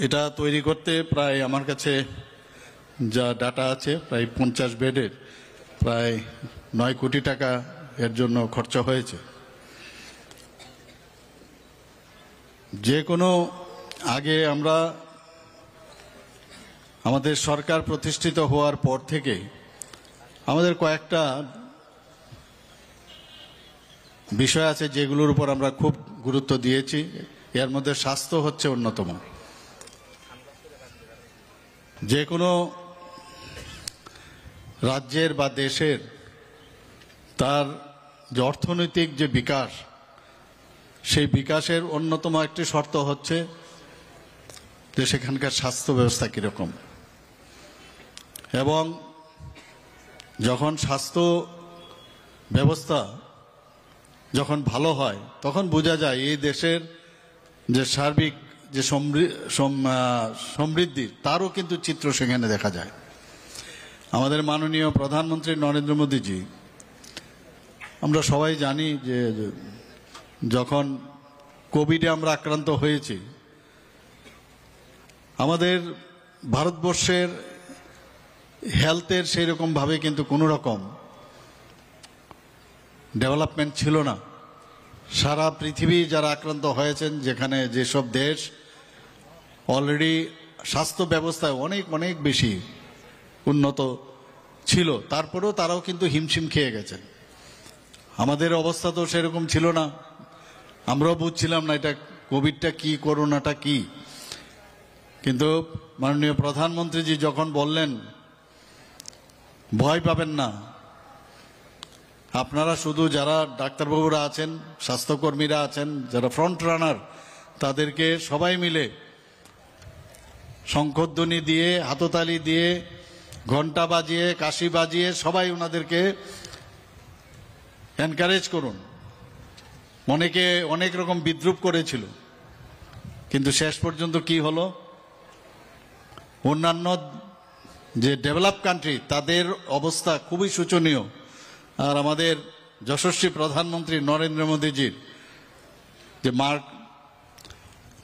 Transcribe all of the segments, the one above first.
এটা তৈরি করতে প্রায় আমার কাছে যা ডাটা আছে প্রায় 50 বেডের প্রায় 9 কোটি টাকা এর জন্য খরচা হয়েছে। যে কোনো আগে আমরা আমাদের সরকার প্রতিষ্ঠিত হওয়ার পর থেকে আমাদের কয়েকটা বিষয় আছে যেগুলোর উপর আমরা খুব গুরুত্ব দিয়েছি। এর মধ্যে স্বাস্থ্য হচ্ছে অন্যতম। যে কোনো রাজ্যের বা দেশের তার যে অর্থনৈতিক যে বিকাশ, সেই বিকাশের অন্যতম একটি শর্ত হচ্ছে যে সেখানকার স্বাস্থ্য ব্যবস্থা কীরকম। এবং যখন স্বাস্থ্য ব্যবস্থা যখন ভালো হয় তখন বোঝা যায় এই দেশের যে সার্বিক যে সমৃদ্ধি তারও কিন্তু চিত্র সেখানে দেখা যায়। আমাদের মাননীয় প্রধানমন্ত্রী নরেন্দ্র মোদীজি, আমরা সবাই জানি যে যখন কোভিডে আমরা আক্রান্ত হয়েছি, আমাদের ভারতবর্ষের হেলথের সেই রকমভাবে কিন্তু কোনো রকম ডেভেলপমেন্ট ছিল না। সারা পৃথিবী যারা আক্রান্ত হয়েছেন, যেখানে যেসব দেশ অলরেডি স্বাস্থ্য ব্যবস্থায় অনেক অনেক বেশি উন্নত ছিল, তারপরেও তারাও কিন্তু হিমশিম খেয়ে গেছেন। আমাদের অবস্থা তো সেরকম ছিল না, আমরাও বুঝছিলাম না এটা কোভিডটা কি, করোনাটা কি। কিন্তু মাননীয় প্রধানমন্ত্রীজি যখন বললেন ভয় পাবেন না, আপনারা শুধু যারা ডাক্তারবাবুরা আছেন, স্বাস্থ্যকর্মীরা আছেন, যারা ফ্রন্ট রানার, তাদেরকে সবাই মিলে শঙ্খধ্বনি দিয়ে, হাততালি দিয়ে, ঘন্টা বাজিয়ে, কাশি বাজিয়ে সবাই ওনাদেরকে এনকারেজ করুন। অনেকে অনেক রকম বিদ্রুপ করেছিল, কিন্তু শেষ পর্যন্ত কি হলো, অন্যান্য যে ডেভেলপ কান্ট্রি তাদের অবস্থা খুবই শোচনীয়। আর আমাদের যশস্বী প্রধানমন্ত্রী নরেন্দ্র মোদীজির যে মার্গ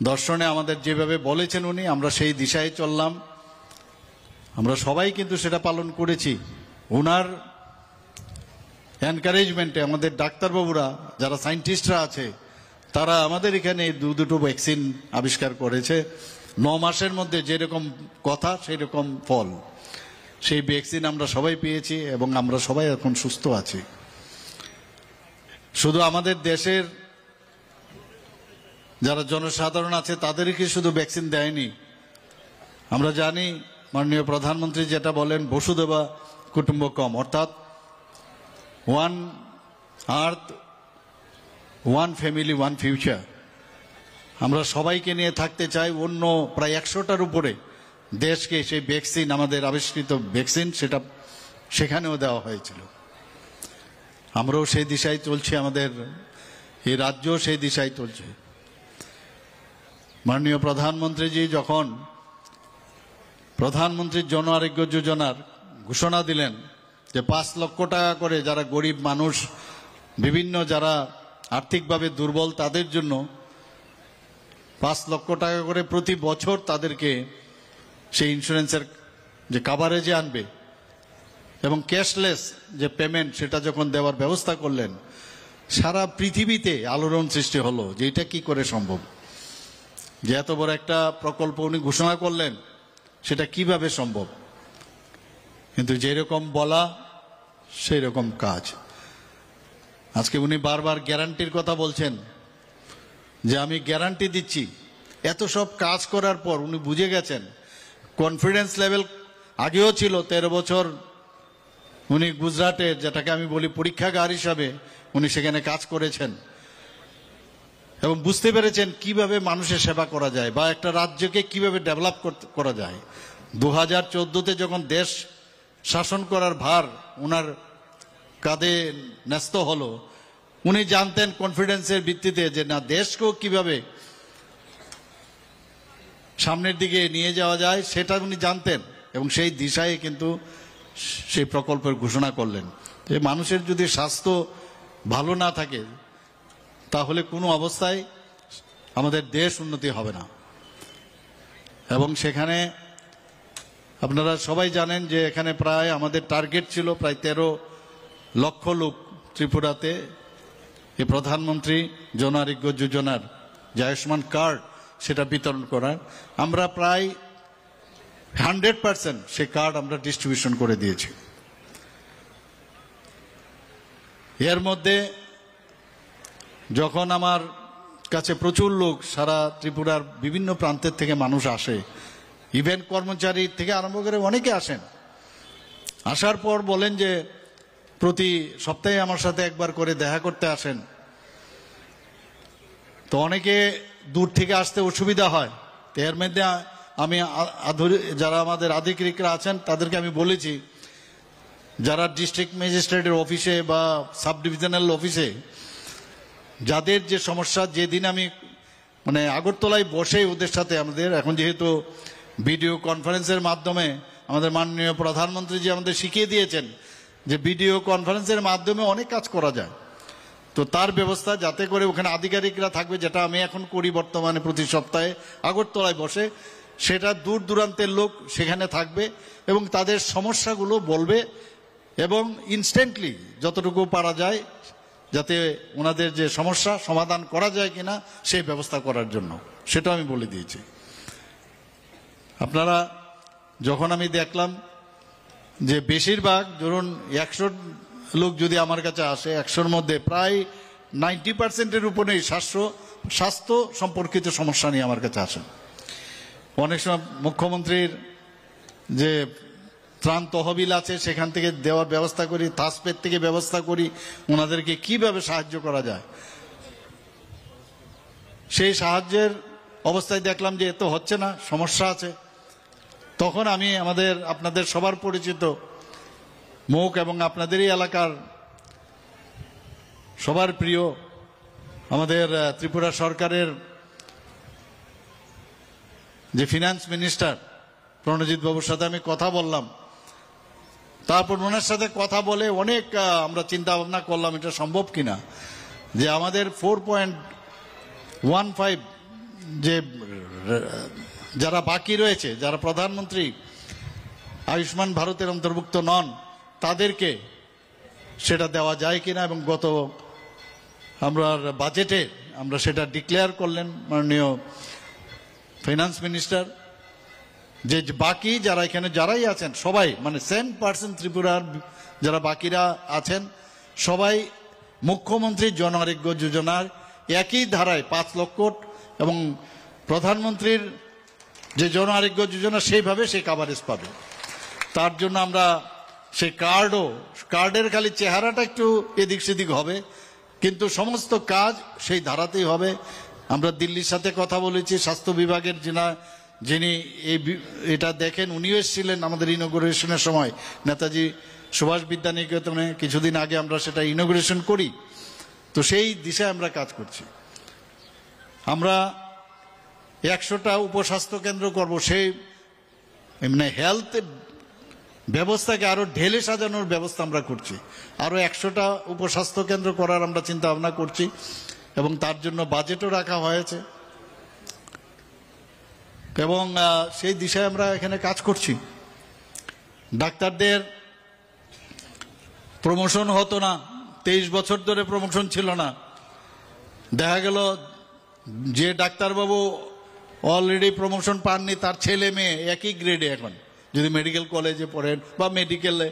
দর্শনে আমাদের যেভাবে বলেছেন উনি, আমরা সেই দিশায় চললাম। আমরা সবাই কিন্তু সেটা পালন করেছি। ওনার এনকারেজমেন্টে আমাদের ডাক্তারবাবুরা, যারা সায়েন্টিস্টরা আছে, তারা আমাদের এখানে দুটো ভ্যাকসিন আবিষ্কার করেছে। 9 মাসের মধ্যে যেরকম কথা সেই রকম ফল। সেই ভ্যাকসিন আমরা সবাই পেয়েছি এবং আমরা সবাই এখন সুস্থ আছি। শুধু আমাদের দেশের যারা জনসাধারণ আছে তাদেরকে শুধু ভ্যাকসিন দেয়নি। আমরা জানি মাননীয় প্রধানমন্ত্রী যেটা বলেন, বসুধৈব কুটুম্বকম, অর্থাৎ ওয়ান আর্থ, ওয়ান ফ্যামিলি, ওয়ান ফিউচার। আমরা সবাইকে নিয়ে থাকতে চাই। অন্য প্রায় 100টার উপরে দেশকে সেই ভ্যাকসিন, আমাদের আবিষ্কৃত ভ্যাকসিন, সেটা সেখানেও দেওয়া হয়েছিল। আমরাও সেই দিশায় চলছি, আমাদের এই রাজ্য সেই দিশায় চলছে। মাননীয় প্রধানমন্ত্রীজি যখন প্রধানমন্ত্রী জন আরোগ্য যোজনার ঘোষণা দিলেন যে 5 লক্ষ টাকা করে যারা গরিব মানুষ, বিভিন্ন যারা আর্থিকভাবে দুর্বল, তাদের জন্য 5 লক্ষ টাকা করে প্রতি বছর তাদেরকে সেই ইন্স্যুরেন্সের যে কাভারেজে আনবে এবং ক্যাশলেস যে পেমেন্ট, সেটা যখন দেওয়ার ব্যবস্থা করলেন, সারা পৃথিবীতে আলোড়ন সৃষ্টি হলো যে এটা কি করে সম্ভব, যে এত বড় একটা প্রকল্প উনি ঘোষণা করলেন, সেটা কিভাবে সম্ভব। কিন্তু যেরকম বলা সেই রকম কাজ। আজকে উনি বারবার গ্যারান্টির কথা বলছেন যে আমি গ্যারান্টি দিচ্ছি। এত সব কাজ করার পর উনি বুঝে গেছেন, কনফিডেন্স লেভেল আগেও ছিল। 13 বছর উনি গুজরাটে, যেটাকে আমি বলি পরীক্ষাগার হিসাবে, উনি সেখানে কাজ করেছেন এবং বুঝতে পেরেছেন কিভাবে মানুষের সেবা করা যায় বা একটা রাজ্যকে কিভাবে ডেভেলপ করা যায়। 2014তে যখন দেশ শাসন করার ভার ওনার কাঁধে ন্যস্ত হলো, উনি জানতেন কনফিডেন্সের ভিত্তিতে যে না, দেশকেও কিভাবে সামনের দিকে নিয়ে যাওয়া যায় সেটা উনি জানতেন এবং সেই দিশায় কিন্তু সেই প্রকল্পের ঘোষণা করলেন। যে মানুষের যদি স্বাস্থ্য ভালো না থাকে তাহলে কোনো অবস্থায় আমাদের দেশ উন্নতি হবে না। এবং সেখানে আপনারা সবাই জানেন যে এখানে প্রায় আমাদের টার্গেট ছিল প্রায় 13 লক্ষ লোক ত্রিপুরাতে এই প্রধানমন্ত্রী জন আরোগ্য যোজনার যে আয়ুষ্মান কার্ড সেটা বিতরণ করার। আমরা প্রায় 100% সেই কার্ড আমরা ডিস্ট্রিবিউশন করে দিয়েছি। এর মধ্যে যখন আমার কাছে প্রচুর লোক সারা ত্রিপুরার বিভিন্ন প্রান্তের থেকে মানুষ আসে, ইভেন্ট কর্মচারী থেকে আরম্ভ করে অনেকে আসেন, আসার পর বলেন যে প্রতি সপ্তাহে আমার সাথে একবার করে দেখা করতে আসেন। তো অনেকে দূর থেকে আসতে অসুবিধা হয়। তো এর মধ্যে আমি যারা আমাদের আধিকারিকরা আছেন তাদেরকে আমি বলেছি, যারা ডিস্ট্রিক্ট ম্যাজিস্ট্রেটের অফিসে বা সাব ডিভিশনাল অফিসে যাদের যে সমস্যা, যেদিন আমি মানে আগরতলায় বসে ওদের সাথে আমাদের এখন যেহেতু ভিডিও কনফারেন্সের মাধ্যমে আমাদের মাননীয় প্রধানমন্ত্রী যে আমাদের শিখিয়ে দিয়েছেন যে ভিডিও কনফারেন্সের মাধ্যমে অনেক কাজ করা যায়, তো তার ব্যবস্থা যাতে করে ওখানে আধিকারিকরা থাকবে, যেটা আমি এখন করি বর্তমানে প্রতি সপ্তাহে আগরতলায় বসে, সেটা দূর দূরান্তের লোক সেখানে থাকবে এবং তাদের সমস্যাগুলো বলবে এবং ইনস্ট্যান্টলি যতটুকু পারা যায় যাতে ওনাদের যে সমস্যা সমাধান করা যায় কিনা সেই ব্যবস্থা করার জন্য, সেটা আমি বলে দিয়েছি। আপনারা যখন আমি দেখলাম যে বেশিরভাগ ধরুন 100 লোক যদি আমার কাছে আসে, 100-র মধ্যে প্রায় 90%-এর উপরেই স্বাস্থ্য সম্পর্কিত সমস্যা নিয়ে আমার কাছে আসেন। অনেক সময় মুখ্যমন্ত্রীর যে ত্রাণ তহবিল আছে সেখান থেকে দেওয়ার ব্যবস্থা করি, থাসপের থেকে ব্যবস্থা করি, ওনাদেরকে কিভাবে সাহায্য করা যায়। সেই সাহায্যের অবস্থায় দেখলাম যে এত হচ্ছে না, সমস্যা আছে। তখন আমি আপনাদের সবার পরিচিত মুখ এবং আপনাদেরই এলাকার সবার প্রিয় আমাদের ত্রিপুরা সরকারের যে ফিনান্স মিনিস্টার প্রণজিৎ বাবুর সাথে আমি কথা বললাম। তারপর ওনার সাথে কথা বলে অনেক আমরা চিন্তা ভাবনা করলাম এটা সম্ভব কিনা, যে আমাদের 4.15 যে যারা বাকি রয়েছে, যারা প্রধানমন্ত্রী আয়ুষ্মান ভারতের অন্তর্ভুক্ত নন, তাদেরকে সেটা দেওয়া যায় কিনা। এবং গত আমরা বাজেটে আমরা সেটা ডিক্লেয়ার করলেন মাননীয় ফাইন্যান্স মিনিস্টার, যে বাকি যারা এখানে যারাই আছেন সবাই মানে 10% ত্রিপুরার যারা বাকিরা আছেন সবাই মুখ্যমন্ত্রী জন আরোগ্য যোজনার একই ধারায় 5 লক্ষ এবং প্রধানমন্ত্রীর যে জন আরোগ্য যোজনা সেইভাবে সেই কাভারেজ পাবে। তার জন্য আমরা সেই কার্ডের খালি চেহারাটা একটু এদিক সেদিক হবে, কিন্তু সমস্ত কাজ সেই ধারাতেই হবে। আমরা দিল্লির সাথে কথা বলেছি, স্বাস্থ্য বিভাগের যিনি এটা দেখেন উনিও এসেছিলেন আমাদের ইনোগ্রেশনের সময় নেতাজি সুভাষ বিদ্যানিকেতনে কিছুদিন আগে আমরা সেটা ইনোগ্রেশন করি। তো সেই দিশায় আমরা কাজ করছি। আমরা 100টা উপস্বাস্থ্য কেন্দ্র করব, সেই মানে হেলথ ব্যবস্থাকে আরো ঢেলে সাজানোর ব্যবস্থা আমরা করছি। আরো 100টা উপস্বাস্থ্য কেন্দ্র করার আমরা চিন্তা ভাবনা করছি এবং তার জন্য বাজেটও রাখা হয়েছে এবং সেই দিশায় আমরা এখানে কাজ করছি। ডাক্তারদের প্রমোশন হতো না, 23 বছর ধরে প্রমোশন ছিল না। দেখা গেল যে ডাক্তারবাবু অলরেডি প্রমোশন পাননি তার ছেলে মেয়ে একই গ্রেডে এখন যদি মেডিকেল কলেজে পড়েন বা মেডিকেলে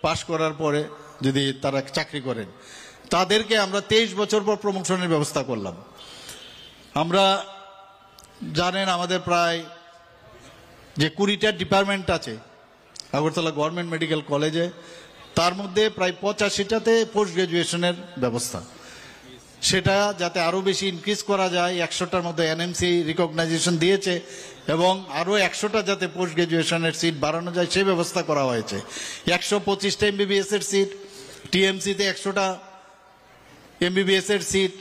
পাশ করার পরে যদি তারা চাকরি করেন, তাদেরকে আমরা 23 বছর পর প্রমোশনের ব্যবস্থা করলাম। আমরা জানেন আমাদের প্রায় যে 20টা ডিপার্টমেন্ট আছে আগরতলা গভর্নমেন্ট মেডিকেল কলেজে, তার মধ্যে প্রায় 85টাতে পোস্ট গ্রাজুয়েশনের ব্যবস্থা, সেটা যাতে আরো বেশি ইনক্রিজ করা যায়। 100টার মধ্যে এনএমসি রিকগনাইজেশন দিয়েছে এবং আরো 100টা যাতে পোস্ট গ্রাজুয়েশনের সিট বাড়ানো যায় সেই ব্যবস্থা করা হয়েছে। 125টা এমবিবিএস এর সিট, টিএমসিতে 100টা এমবিবিএস এর সিট।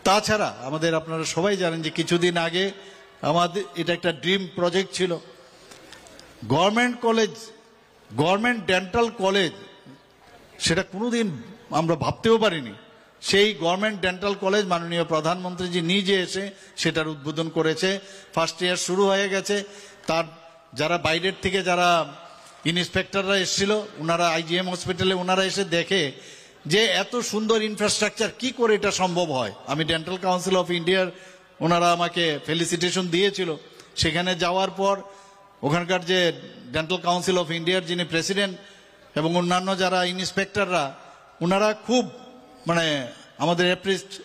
তাছাড়া আমাদের আপনারা সবাই জানেন যে কিছুদিন আগে আমাদের এটা একটা ড্রিম প্রজেক্ট ছিল, গভর্নমেন্ট ডেন্টাল কলেজ, সেটা কোনোদিন আমরা ভাবতেও পারিনি সেই গভর্নমেন্ট ডেন্টাল কলেজ মাননীয় প্রধানমন্ত্রীজি নিজে এসে সেটার উদ্বোধন করেছে। ফার্স্ট ইয়ার শুরু হয়ে গেছে। তার যারা বাইরের থেকে যারা ইন্সপেক্টররা এসেছিল, ওনারা আইজিএম হসপিটালে ওনারা এসে দেখে যে এত সুন্দর ইনফ্রাস্ট্রাকচার, কি করে এটা সম্ভব হয়। আমি ডেন্টাল কাউন্সিল অফ ইন্ডিয়ার ওনারা আমাকে ফেলিসিটেশন দিয়েছিল। সেখানে যাওয়ার পর ওখানকার যে ডেন্টাল কাউন্সিল অফ ইন্ডিয়ার যিনি প্রেসিডেন্ট এবং অন্যান্য যারা ইন্সপেক্টররা, ওনারা খুব আমাদের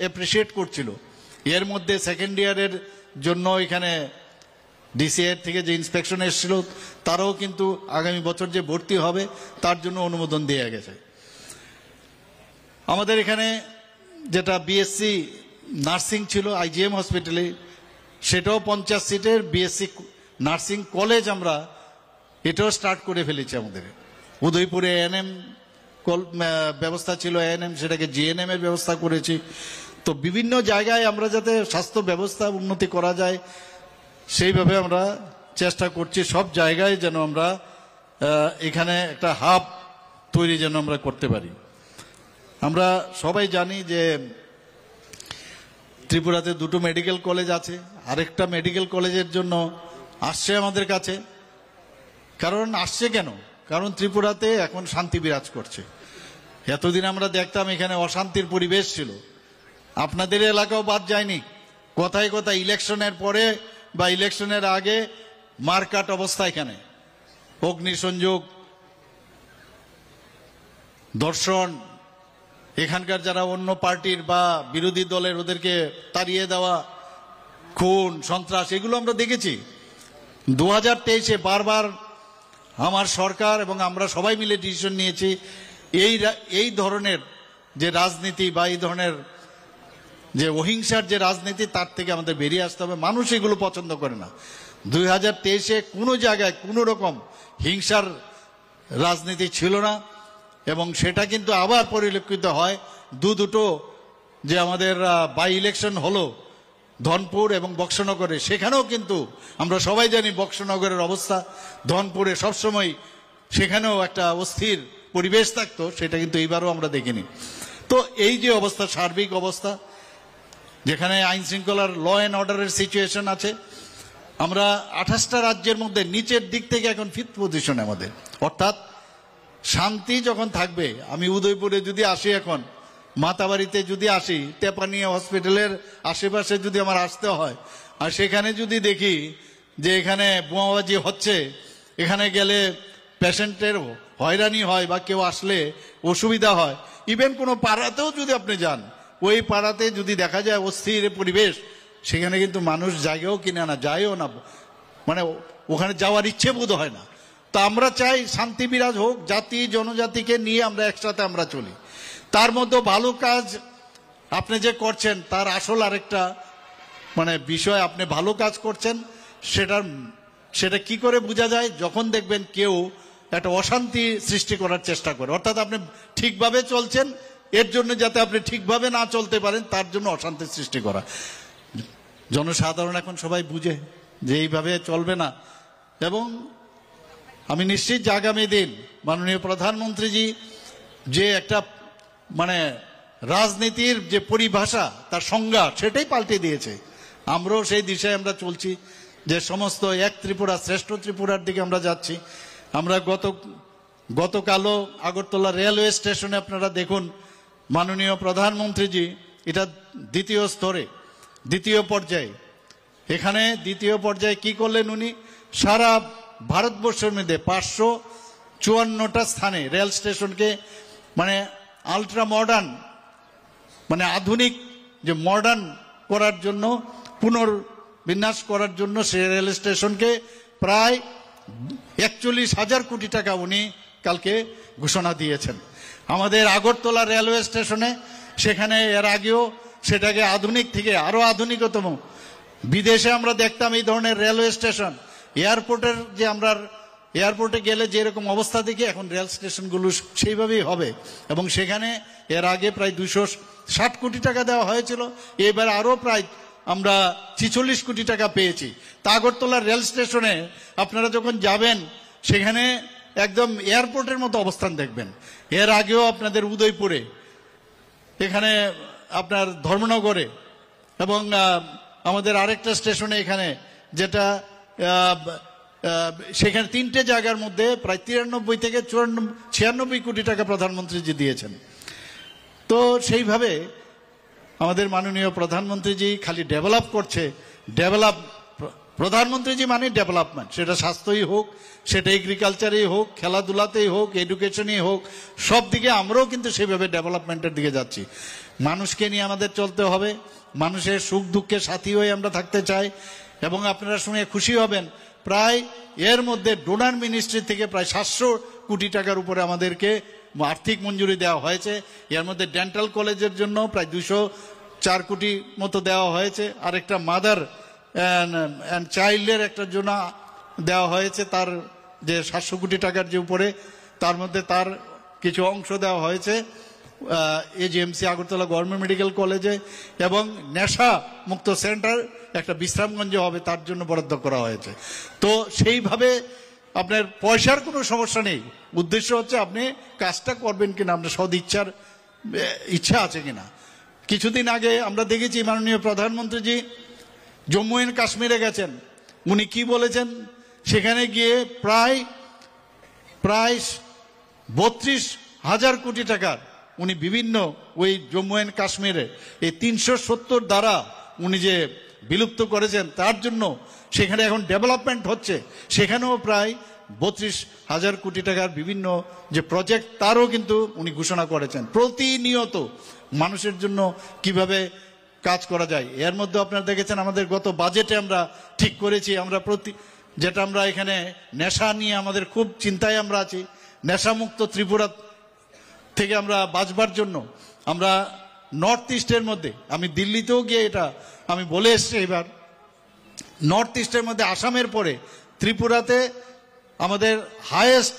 অ্যাপ্রিসিয়েট করছিল। এর মধ্যে সেকেন্ড ইয়ারের জন্য এখানে ডিসিএর থেকে যে ইন্সপেকশন এসেছিল, তারাও কিন্তু আগামী বছর যে ভর্তি হবে তার জন্য অনুমোদন দিয়ে গেছে। আমাদের এখানে যেটা বিএসসি নার্সিং ছিল আইজিএম হসপিটালে, সেটাও 50 সিটের বিএসসি নার্সিং কলেজ আমরা এটাও স্টার্ট করে ফেলেছি। আমাদের উদয়পুরে এএনএম ব্যবস্থা ছিল, এএনএম সেটাকে জিএনএম এর ব্যবস্থা করেছি। তো বিভিন্ন জায়গায় আমরা যাতে স্বাস্থ্য ব্যবস্থা উন্নতি করা যায় সেইভাবে আমরা চেষ্টা করছি। সব জায়গায় যেন আমরা এখানে একটা হাব তৈরি যেন আমরা করতে পারি। আমরা সবাই জানি যে ত্রিপুরাতে 2টো মেডিকেল কলেজ আছে। আরেকটা মেডিকেল কলেজের জন্য আসছে আমাদের কাছে। কারণ আসছে কেন? কারণ ত্রিপুরাতে এখন শান্তি বিরাজ করছে। এতদিন আমরা দেখতাম এখানে অশান্তির পরিবেশ ছিল। আপনাদের এলাকাও বাদ যায়নি। কথায় কথায় ইলেকশনের পরে বা ইলেকশনের আগে মারকাট অবস্থা, এখানে অগ্নিসংযোগ, ধর্ষণ, এখানকার যারা অন্য পার্টির বা বিরোধী দলের ওদেরকে তাড়িয়ে দেওয়া, খুন, সন্ত্রাস, এগুলো আমরা দেখেছি। 2023-এ বারবার আমার সরকার এবং আমরা সবাই মিলে ডিসিশন নিয়েছি এই ধরনের যে রাজনীতি বা এই ধরনের যে অহিংসার যে রাজনীতি, তার থেকে আমাদের বেরিয়ে আসতে হবে। মানুষ এগুলো পছন্দ করে না। 2023-এ কোনো জায়গায় কোনো রকম হিংসার রাজনীতি ছিল না এবং সেটা কিন্তু আবার পরিলক্ষিত হয়। দুটো যে আমাদের বাই ইলেকশন হলো ধনপুর এবং বক্সনগরে, সেখানেও কিন্তু আমরা সবাই জানি বক্সনগরের অবস্থা। ধনপুরে সবসময় সেখানেও একটা অস্থির পরিবেশ থাকতো, সেটা কিন্তু এইবারও আমরা দেখিনি। তো এই যে অবস্থা, সার্বিক অবস্থা, যেখানে আইন শৃঙ্খলার ল অ্যান্ড অর্ডারের সিচুয়েশন আছে, আমরা 28টা রাজ্যের মধ্যে নিচের দিক থেকে এখন 5th পজিশনে আমাদের। অর্থাৎ শান্তি যখন থাকবে, আমি উদয়পুরে যদি আসি, এখন মাতাবাড়িতে যদি আসি, তেপানিয়া হসপিটালের আশেপাশে যদি আমার আসতে হয়, আর সেখানে যদি দেখি যে এখানে বোমাবাজি হচ্ছে, এখানে গেলে পেশেন্টের হয়রানি হয় বা কেউ আসলে অসুবিধা হয়, ইভেন কোনো পাড়াতেও যদি আপনি যান, ওই পাড়াতে যদি দেখা যায় অস্থির পরিবেশ, সেখানে কিন্তু মানুষ জায়গাও কিনে না, যায়ও না, ওখানে যাওয়ার ইচ্ছে বোধ হয় না। তো আমরা চাই শান্তি বিরাজ হোক, জাতি জনজাতিকে নিয়ে আমরা একসাথে আমরা চলি। তার মধ্যে ভালো কাজ আপনি যে করছেন তার আসল আরেকটা বিষয়, আপনি ভালো কাজ করছেন সেটা কি করে বোঝা যায়? যখন দেখবেন কেউ একটা অশান্তি সৃষ্টি করার চেষ্টা করে, অর্থাৎ আপনি ঠিকভাবে চলছেন, এর জন্য যাতে আপনি ঠিকভাবে না চলতে পারেন তার জন্য অশান্তি সৃষ্টি করা। জনসাধারণ এখন সবাই বুঝে যে এইভাবে চলবে না। এবং আমি নিশ্চিত যে আগামী দিন মাননীয় প্রধানমন্ত্রীজি যে একটা রাজনীতির যে পরিভাষা, তার সংজ্ঞা, সেটাই পাল্টে দিয়েছে। আমরাও সেই দিশায় আমরা চলছি যে সমস্ত এক ত্রিপুরা শ্রেষ্ঠ ত্রিপুরার দিকে আমরা যাচ্ছি। আমরা গতকালও আগরতলা রেলওয়ে স্টেশনে আপনারা দেখুন, মাননীয় প্রধানমন্ত্রীজি এটা দ্বিতীয় স্তরে, দ্বিতীয় পর্যায়ে, এখানে দ্বিতীয় পর্যায়ে কি করলেন উনি? সারা ভারতবর্ষের মধ্যে 554টা স্থানে রেল স্টেশনকে আলট্রা মডার্ন, আধুনিক যে মডার্ন করার জন্য, পুনর্বিন্যাস করার জন্য সে রেল স্টেশনকে প্রায় 41,000 কোটি টাকা উনি কালকে ঘোষণা দিয়েছেন। আমাদের আগরতলা রেলওয়ে স্টেশনে, সেখানে এর আগেও সেটাকে আধুনিক থেকে আরো আধুনিকতম, বিদেশে আমরা দেখতাম এই ধরনের রেলওয়ে স্টেশন, এয়ারপোর্টের যে আমরা এয়ারপোর্টে গেলে যেরকম অবস্থা দেখি, এখন রেল স্টেশনগুলো সেইভাবেই হবে। এবং সেখানে এর আগে প্রায় 260 কোটি টাকা দেওয়া হয়েছিল, এবার আরো প্রায় আমরা 46 কোটি টাকা পেয়েছি। তা আগরতলার রেল স্টেশনে আপনারা যখন যাবেন, সেখানে একদম এয়ারপোর্টের মতো অবস্থান দেখবেন। এর আগেও আপনাদের উদয়পুরে এখানে আপনার ধর্মনগরে এবং আমাদের আরেকটা স্টেশনে এখানে যেটা সেখানে 3টে জায়গার মধ্যে প্রায় 93 থেকে 96 কোটি টাকা প্রধানমন্ত্রীজি দিয়েছেন। তো সেইভাবে আমাদের মাননীয় প্রধানমন্ত্রীজি খালি ডেভেলপ করছে, প্রধানমন্ত্রীজি মানে ডেভেলপমেন্ট, সেটা স্বাস্থ্যই হোক, সেটা এগ্রিকালচারেই হোক, খেলাধুলাতেই হোক, এডুকেশনেই হোক, সব দিকে আমরাও কিন্তু সেইভাবে ডেভেলপমেন্টের দিকে যাচ্ছি। মানুষকে নিয়ে আমাদের চলতে হবে, মানুষের সুখ দুঃখের সাথী হয়ে আমরা থাকতে চাই। এবং আপনারা শুনে খুশি হবেন, প্রায় এর মধ্যে ডোনার মিনিস্ট্রি থেকে প্রায় 700 কোটি টাকার উপরে আমাদেরকে আর্থিক মঞ্জুরি দেওয়া হয়েছে। এর মধ্যে ডেন্টাল কলেজের জন্য প্রায় 204 কোটি মতো দেওয়া হয়েছে, আর একটা মাদার অ্যান্ড চাইল্ডের একটা জন্য দেওয়া হয়েছে, তার যে 700 কোটি টাকার যে উপরে, তার মধ্যে তার কিছু অংশ দেওয়া হয়েছে এজিএমসি আগরতলা গভর্নমেন্ট মেডিকেল কলেজে। এবং নেশা মুক্ত সেন্টার একটা বিশ্রামগঞ্জে হবে, তার জন্য বরাদ্দ করা হয়েছে। তো সেইভাবে আপনার পয়সার কোনো সমস্যা নেই, উদ্দেশ্য হচ্ছে আপনি কাজটা করবেন কিনা, আপনার সদ ইচ্ছা আছে কিনা। কিছুদিন আগে আমরা দেখেছি মাননীয় প্রধানমন্ত্রীজি জম্মু এন্ড কাশ্মীরে গেছেন, উনি কি বলেছেন, সেখানে গিয়ে প্রায় 32,000 কোটি টাকার উনি বিভিন্ন ওই জম্মু এন্ড কাশ্মীরে এই 370 দ্বারা উনি যে বিলুপ্ত করেছেন, তার জন্য সেখানে এখন ডেভেলপমেন্ট হচ্ছে, সেখানেও প্রায় 32,000 কোটি টাকার বিভিন্ন যে প্রজেক্ট, তারও কিন্তু উনি ঘোষণা করেছেন। প্রতিনিয়ত মানুষের জন্য কিভাবে কাজ করা যায়। এর মধ্যে আপনারা দেখেছেন আমাদের গত বাজেটে আমরা ঠিক করেছি, আমরা যেটা আমরা এখানে নেশা নিয়ে আমাদের খুব চিন্তায় আমরা আছি, নেশামুক্ত ত্রিপুরা থেকে আমরা বাঁচবার জন্য আমরা নর্থ ইস্টের মধ্যে, আমি দিল্লিতেও গিয়ে এটা আমি বলে এসছি, এবার নর্থ ইস্টের মধ্যে আসামের পরে ত্রিপুরাতে আমাদের হাইয়েস্ট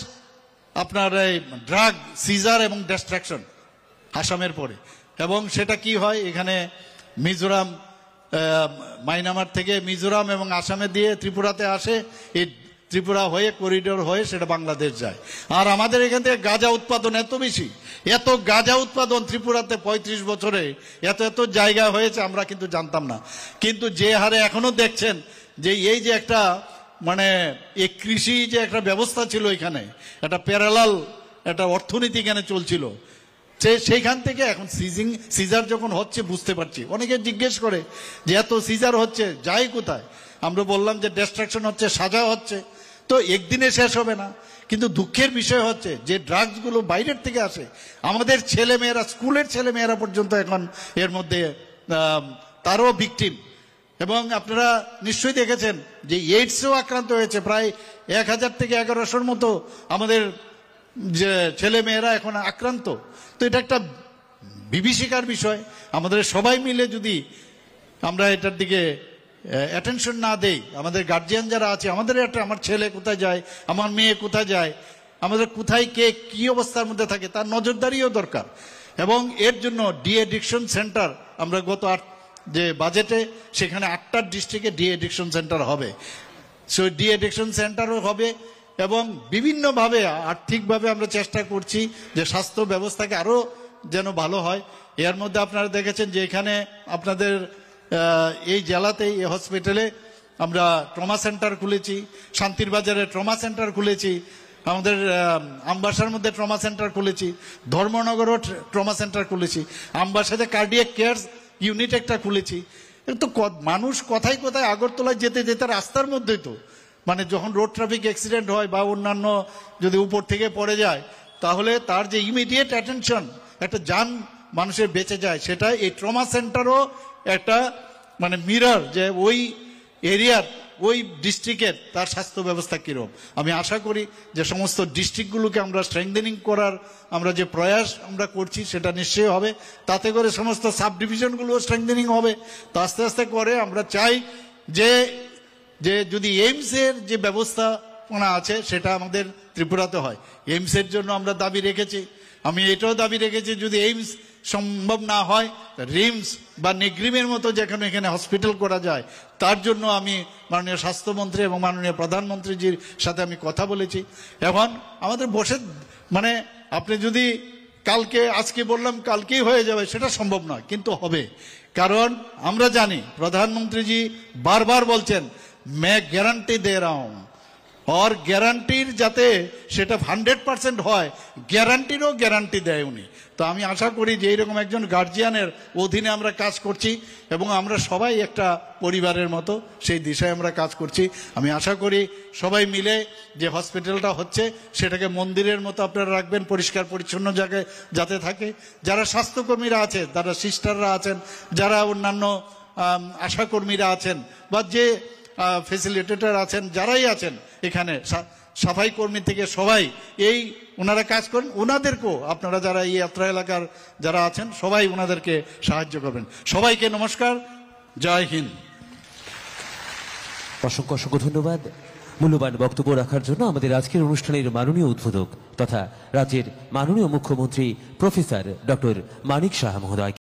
আপনার এই ড্রাগ সিজার এবং ডিস্ট্রাকশন আসামের পরে। এবং সেটা কি হয়, এখানে মিজোরাম, মায়ানমার থেকে মিজোরাম এবং আসামে দিয়ে ত্রিপুরাতে আসে, এই ত্রিপুরা হয়ে করিডোর হয়ে সেটা বাংলাদেশ যায়। আর আমাদের এখান থেকে গাঁজা উৎপাদন এত বেশি, এত গাঁজা উৎপাদন ত্রিপুরাতে 35 বছরে এত জায়গা হয়েছে, আমরা কিন্তু জানতাম না। কিন্তু যে হারে এখনো দেখছেন যে এই যে একটা মানে এই কৃষি যে একটা ব্যবস্থা ছিল এখানে, একটা প্যারালাল একটা অর্থনীতি এখানে চলছিল, সেইখান থেকে এখন সিজার যখন হচ্ছে বুঝতে পারছি। অনেকে জিজ্ঞেস করে যে এত সিজার হচ্ছে যায় কোথায়, আমরা বললাম যে ডিস্ট্রাকশন হচ্ছে, সাজা হচ্ছে, তো একদিনে শেষ হবে না। কিন্তু দুঃখের বিষয় হচ্ছে যে ড্রাগসগুলো বাইরের থেকে আসে, আমাদের ছেলেমেয়েরা, স্কুলের ছেলেমেয়েরা পর্যন্ত এখন এর মধ্যে তারও ভিকটিম। এবং আপনারা নিশ্চয়ই দেখেছেন যে এইডসেও আক্রান্ত হয়েছে প্রায় 1000 থেকে 1100-র মতো আমাদের যে ছেলেমেয়েরা এখন আক্রান্ত। তো এটা একটা বিভীষিকার বিষয়। আমাদের সবাই মিলে যদি আমরা এটার দিকে অ্যাটেনশন না দেই, আমাদের গার্জিয়ান যারা আছে, আমাদের একটা, আমার ছেলে কোথায় যায়, আমার মেয়ে কোথায় যায়, আমাদের কোথায় কে কি অবস্থার মধ্যে থাকে, তার নজরদারিও দরকার। এবং এর জন্য ডি অ্যাডিকশন সেন্টার আমরা গত যে বাজেটে, সেখানে 8টা ডিস্ট্রিক্টে ডি অ্যাডিকশন সেন্টার হবে। সো ডি অ্যাডিকশন সেন্টারও হবে। এবং বিভিন্নভাবে আর্থিকভাবে আমরা চেষ্টা করছি যে স্বাস্থ্য ব্যবস্থাকে আরও যেন ভালো হয়। এর মধ্যে আপনারা দেখেছেন যে এখানে আপনাদের এই জেলাতেই, এই হসপিটালে আমরা ট্রমা সেন্টার খুলেছি, শান্তির বাজারে ট্রমা সেন্টার খুলেছি, আমাদের আমবাসার মধ্যে ট্রমা সেন্টার খুলেছি, ধর্মনগরও ট্রমা সেন্টার খুলেছি, আমবাসাতে কার্ডিয়াক কেয়ার ইউনিট একটা খুলেছি। তো মানুষ কোথায় কোথায় আগরতলায় যেতে যেতে রাস্তার মধ্যেই তো মানে যখন রোড ট্রাফিক অ্যাক্সিডেন্ট হয় বা অন্যান্য যদি উপর থেকে পড়ে যায়, তাহলে তার যে ইমিডিয়েট অ্যাটেনশন, একটা যান মানুষের বেঁচে যায়, সেটা এই ট্রমা সেন্টারও একটা মানে মিরর, যে ওই এরিয়ার ওই ডিস্ট্রিক্টের তার স্বাস্থ্য ব্যবস্থা কীরকম। আমি আশা করি যে সমস্ত ডিস্ট্রিক্টগুলোকে আমরা স্ট্রেংথেনিং করার আমরা যে প্রয়াস আমরা করছি সেটা নিশ্চয়ই হবে, তাতে করে সমস্ত সাব ডিভিশনগুলোও স্ট্রেংথেনিং হবে। তো আস্তে আস্তে করে আমরা চাই যে যদি এইমসের যে ব্যবস্থাপনা আছে সেটা আমাদের ত্রিপুরাতে হয়। এইমসের জন্য আমরা দাবি রেখেছি, আমি এটাও দাবি রেখেছি যদি এইমস সম্ভব না হয়, রিমস বা নিগ্রিমের মতো যেখানে এখানে হসপিটাল করা যায়, তার জন্য আমি মাননীয় স্বাস্থ্যমন্ত্রী এবং মাননীয় প্রধানমন্ত্রীজির সাথে আমি কথা বলেছি। এখন আমাদের বসে মানে আপনি যদি আজকে বললাম কালকেই হয়ে যাবে, সেটা সম্ভব নয়, কিন্তু হবে। কারণ আমরা জানি প্রধানমন্ত্রীজি বারবার বলছেন मैं গ্যারান্টি দে रहा हूं, और গ্যারান্টির যাতে সেটা 100% হয়, গ্যারান্টিরও গ্যারান্টি দেয় উনি। তো আমি আশা করি যে এইরকম একজন গার্জিয়ানের অধীনে আমরা কাজ করছি এবং আমরা সবাই একটা পরিবারের মতো সেই দিশায় আমরা কাজ করছি। আমি আশা করি সবাই মিলে যে হসপিটালটা হচ্ছে সেটাকে মন্দিরের মতো আপনারা রাখবেন, পরিষ্কার পরিচ্ছন্ন জায়গায় যাতে থাকে। যারা স্বাস্থ্যকর্মীরা আছেন, যারা সিস্টাররা আছেন, যারা অন্যান্য আশাকর্মীরা আছেন, বা যে ফেসিলিটেটর আছেন, যারাই আছেন এখানে, সাফাই কর্মী থেকে সবাই এই ওনারা কাজ করেন, ওনাদেরকেও আপনারা যারা এই যাত্রা এলাকার যারা আছেন সবাই ওনাদেরকে সাহায্য করবেন। সবাইকে নমস্কার, জয় হিন্দ। অসংখ্য অসংখ্য ধন্যবাদ মূল্যবান বক্তব্য রাখার জন্য আমাদের আজকের অনুষ্ঠানের মাননীয় উদ্বোধক তথা রাজ্যের মাননীয় মুখ্যমন্ত্রী প্রফেসর ডক্টর মানিক সাহা মহোদয়।